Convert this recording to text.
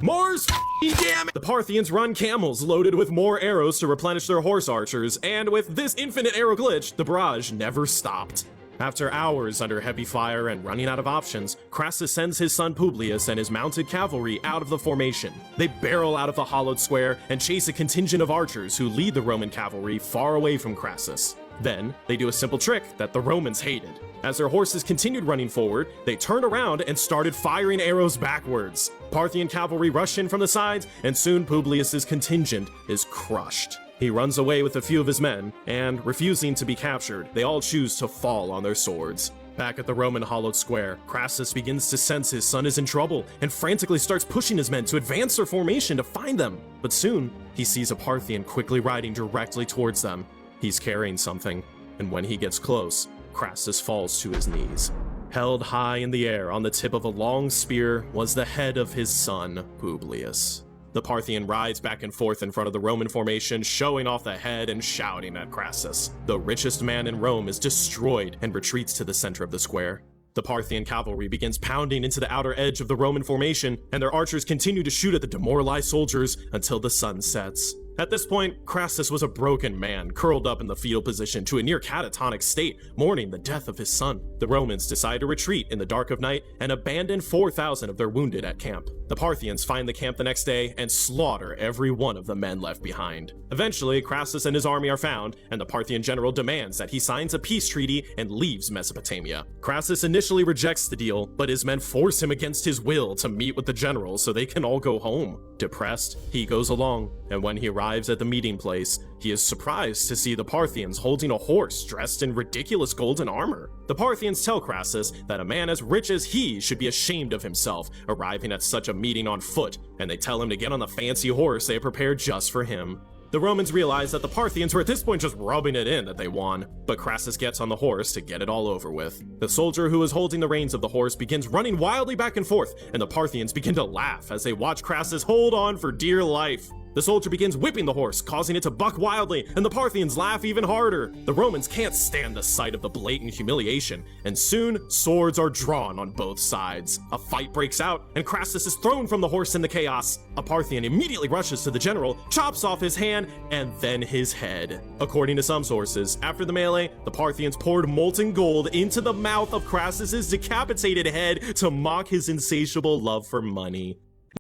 Mars damn it! The Parthians run camels loaded with more arrows to replenish their horse archers, and with this infinite arrow glitch, the barrage never stopped. After hours under heavy fire and running out of options, Crassus sends his son Publius and his mounted cavalry out of the formation. They barrel out of the hollowed square and chase a contingent of archers who lead the Roman cavalry far away from Crassus. Then, they do a simple trick that the Romans hated. As their horses continued running forward, they turned around and started firing arrows backwards. Parthian cavalry rush in from the sides, and soon Publius's contingent is crushed. He runs away with a few of his men, and, refusing to be captured, they all choose to fall on their swords. Back at the Roman hollowed square, Crassus begins to sense his son is in trouble, and frantically starts pushing his men to advance their formation to find them. But soon, he sees a Parthian quickly riding directly towards them. He's carrying something, and when he gets close, Crassus falls to his knees. Held high in the air on the tip of a long spear was the head of his son, Publius. The Parthian rides back and forth in front of the Roman formation, showing off the head and shouting at Crassus. The richest man in Rome is destroyed and retreats to the center of the square. The Parthian cavalry begins pounding into the outer edge of the Roman formation, and their archers continue to shoot at the demoralized soldiers until the sun sets. At this point, Crassus was a broken man, curled up in the fetal position to a near catatonic state, mourning the death of his son. The Romans decide to retreat in the dark of night and abandon 4,000 of their wounded at camp. The Parthians find the camp the next day and slaughter every one of the men left behind. Eventually, Crassus and his army are found, and the Parthian general demands that he signs a peace treaty and leaves Mesopotamia. Crassus initially rejects the deal, but his men force him against his will to meet with the general so they can all go home. Depressed, he goes along, and when he arrives at the meeting place, he is surprised to see the Parthians holding a horse dressed in ridiculous golden armor. The Parthians tell Crassus that a man as rich as he should be ashamed of himself, arriving at such a meeting on foot, and they tell him to get on the fancy horse they have prepared just for him. The Romans realize that the Parthians were at this point just rubbing it in that they won, but Crassus gets on the horse to get it all over with. The soldier who is holding the reins of the horse begins running wildly back and forth, and the Parthians begin to laugh as they watch Crassus hold on for dear life. The soldier begins whipping the horse, causing it to buck wildly, and the Parthians laugh even harder. The Romans can't stand the sight of the blatant humiliation, and soon swords are drawn on both sides. A fight breaks out, and Crassus is thrown from the horse in the chaos. A Parthian immediately rushes to the general, chops off his hand, and then his head. According to some sources, after the melee, the Parthians poured molten gold into the mouth of Crassus's decapitated head to mock his insatiable love for money.